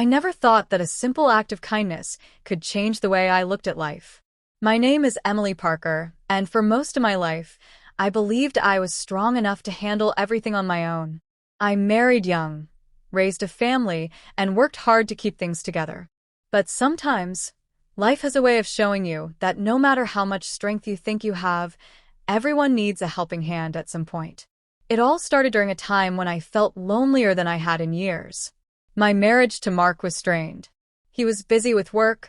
I never thought that a simple act of kindness could change the way I looked at life. My name is Emily Parker, and for most of my life, I believed I was strong enough to handle everything on my own. I married young, raised a family, and worked hard to keep things together. But sometimes, life has a way of showing you that no matter how much strength you think you have, everyone needs a helping hand at some point. It all started during a time when I felt lonelier than I had in years. My marriage to Mark was strained. He was busy with work,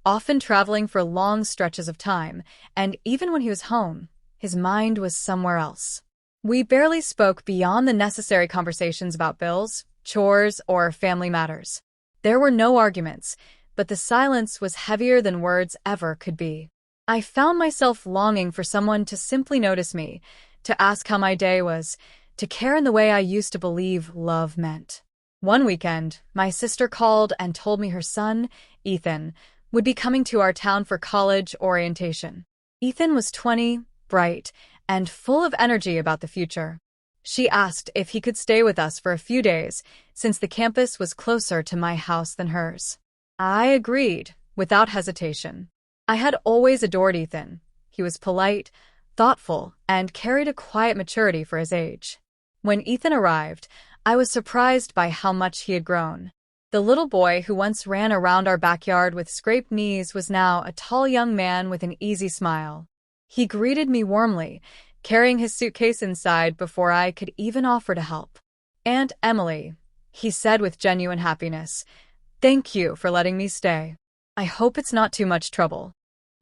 often traveling for long stretches of time, and even when he was home, his mind was somewhere else. We barely spoke beyond the necessary conversations about bills, chores, or family matters. There were no arguments, but the silence was heavier than words ever could be. I found myself longing for someone to simply notice me, to ask how my day was, to care in the way I used to believe love meant. One weekend, my sister called and told me her son, Ethan, would be coming to our town for college orientation. Ethan was 20, bright, and full of energy about the future. She asked if he could stay with us for a few days, since the campus was closer to my house than hers. I agreed, without hesitation. I had always adored Ethan. He was polite, thoughtful, and carried a quiet maturity for his age. When Ethan arrived, I was surprised by how much he had grown. The little boy who once ran around our backyard with scraped knees was now a tall young man with an easy smile. He greeted me warmly, carrying his suitcase inside before I could even offer to help. "Aunt Emily," he said with genuine happiness, "thank you for letting me stay. I hope it's not too much trouble."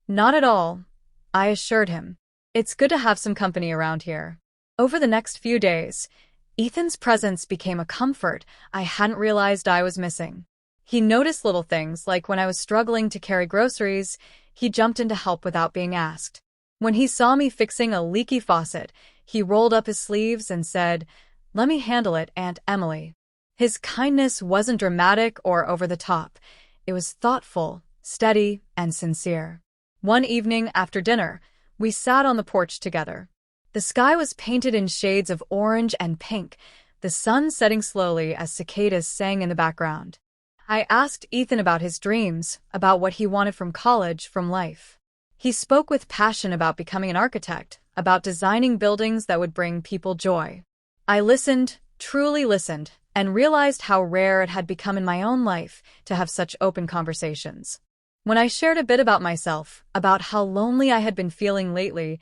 "Not at all," I assured him. "It's good to have some company around here." Over the next few days, Ethan's presence became a comfort I hadn't realized I was missing. He noticed little things like when I was struggling to carry groceries, he jumped in to help without being asked. When he saw me fixing a leaky faucet, he rolled up his sleeves and said, "Let me handle it, Aunt Emily." His kindness wasn't dramatic or over the top. It was thoughtful, steady, and sincere. One evening after dinner, we sat on the porch together. The sky was painted in shades of orange and pink, the sun setting slowly as cicadas sang in the background. I asked Ethan about his dreams, about what he wanted from college, from life. He spoke with passion about becoming an architect, about designing buildings that would bring people joy. I listened, truly listened, and realized how rare it had become in my own life to have such open conversations. When I shared a bit about myself, about how lonely I had been feeling lately,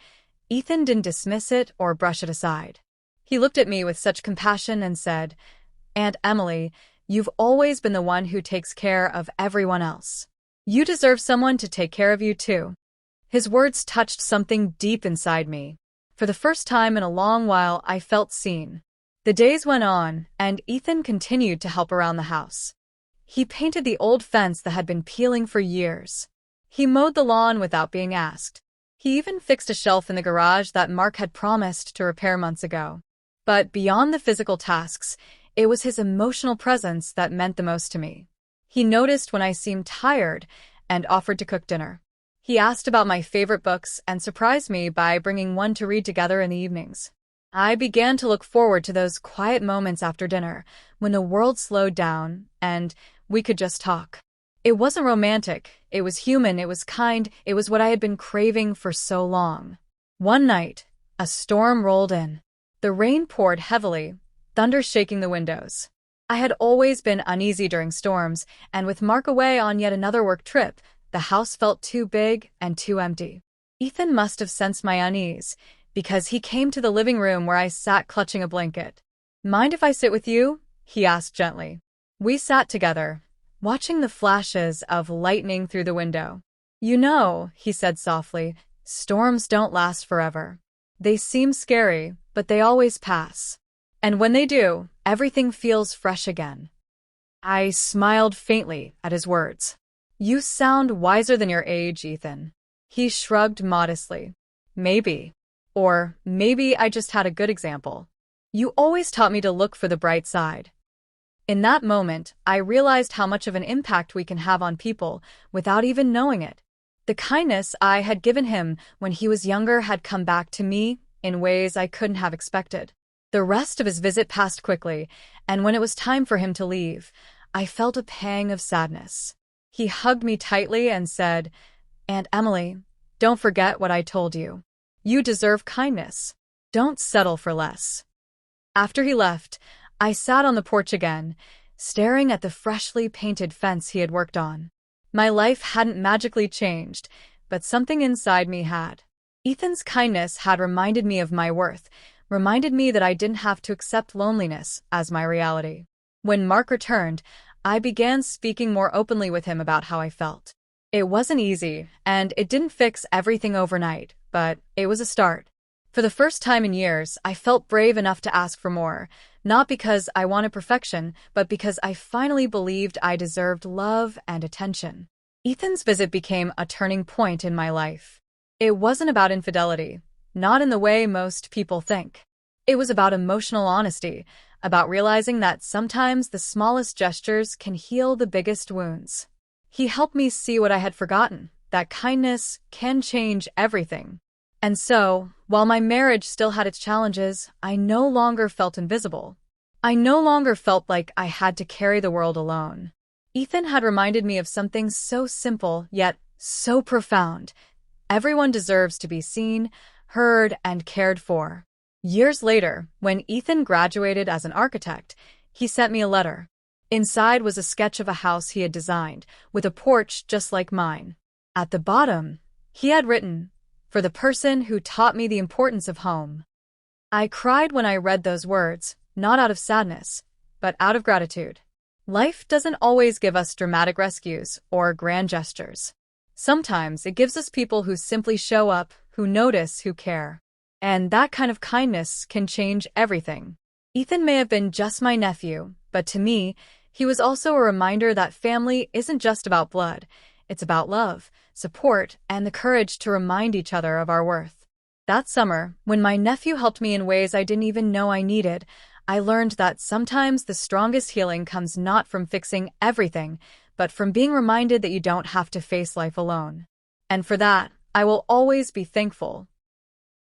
Ethan didn't dismiss it or brush it aside. He looked at me with such compassion and said, "Aunt Emily, you've always been the one who takes care of everyone else. You deserve someone to take care of you too." His words touched something deep inside me. For the first time in a long while, I felt seen. The days went on, and Ethan continued to help around the house. He painted the old fence that had been peeling for years. He mowed the lawn without being asked. He even fixed a shelf in the garage that Mark had promised to repair months ago. But beyond the physical tasks, it was his emotional presence that meant the most to me. He noticed when I seemed tired and offered to cook dinner. He asked about my favorite books and surprised me by bringing one to read together in the evenings. I began to look forward to those quiet moments after dinner when the world slowed down and we could just talk. It wasn't romantic, it was human, it was kind, it was what I had been craving for so long. One night, a storm rolled in. The rain poured heavily, thunder shaking the windows. I had always been uneasy during storms, and with Mark away on yet another work trip, the house felt too big and too empty. Ethan must have sensed my unease, because he came to the living room where I sat clutching a blanket. "Mind if I sit with you?" he asked gently. We sat together, watching the flashes of lightning through the window. "You know," he said softly, "storms don't last forever. They seem scary, but they always pass. And when they do, everything feels fresh again." I smiled faintly at his words. "You sound wiser than your age, Ethan." He shrugged modestly. "Maybe. Or maybe I just had a good example. You always taught me to look for the bright side." In that moment, I realized how much of an impact we can have on people without even knowing it. The kindness I had given him when he was younger had come back to me in ways I couldn't have expected. The rest of his visit passed quickly, and when it was time for him to leave, I felt a pang of sadness. He hugged me tightly and said, "Aunt Emily, don't forget what I told you. You deserve kindness. Don't settle for less." After he left, I sat on the porch again, staring at the freshly painted fence he had worked on. My life hadn't magically changed, but something inside me had. Ethan's kindness had reminded me of my worth, reminded me that I didn't have to accept loneliness as my reality. When Mark returned, I began speaking more openly with him about how I felt. It wasn't easy, and it didn't fix everything overnight, but it was a start. For the first time in years, I felt brave enough to ask for more, not because I wanted perfection, but because I finally believed I deserved love and attention. Ethan's visit became a turning point in my life. It wasn't about infidelity, not in the way most people think. It was about emotional honesty, about realizing that sometimes the smallest gestures can heal the biggest wounds. He helped me see what I had forgotten, that kindness can change everything. And so, while my marriage still had its challenges, I no longer felt invisible. I no longer felt like I had to carry the world alone. Ethan had reminded me of something so simple, yet so profound. Everyone deserves to be seen, heard, and cared for. Years later, when Ethan graduated as an architect, he sent me a letter. Inside was a sketch of a house he had designed, with a porch just like mine. At the bottom, he had written, "For the person who taught me the importance of home." I cried when I read those words, not out of sadness, but out of gratitude. Life doesn't always give us dramatic rescues or grand gestures. Sometimes it gives us people who simply show up, who notice, who care. And that kind of kindness can change everything. Ethan may have been just my nephew, but to me, he was also a reminder that family isn't just about blood. It's about love, support, and the courage to remind each other of our worth. That summer, when my nephew helped me in ways I didn't even know I needed, I learned that sometimes the strongest healing comes not from fixing everything, but from being reminded that you don't have to face life alone. And for that, I will always be thankful.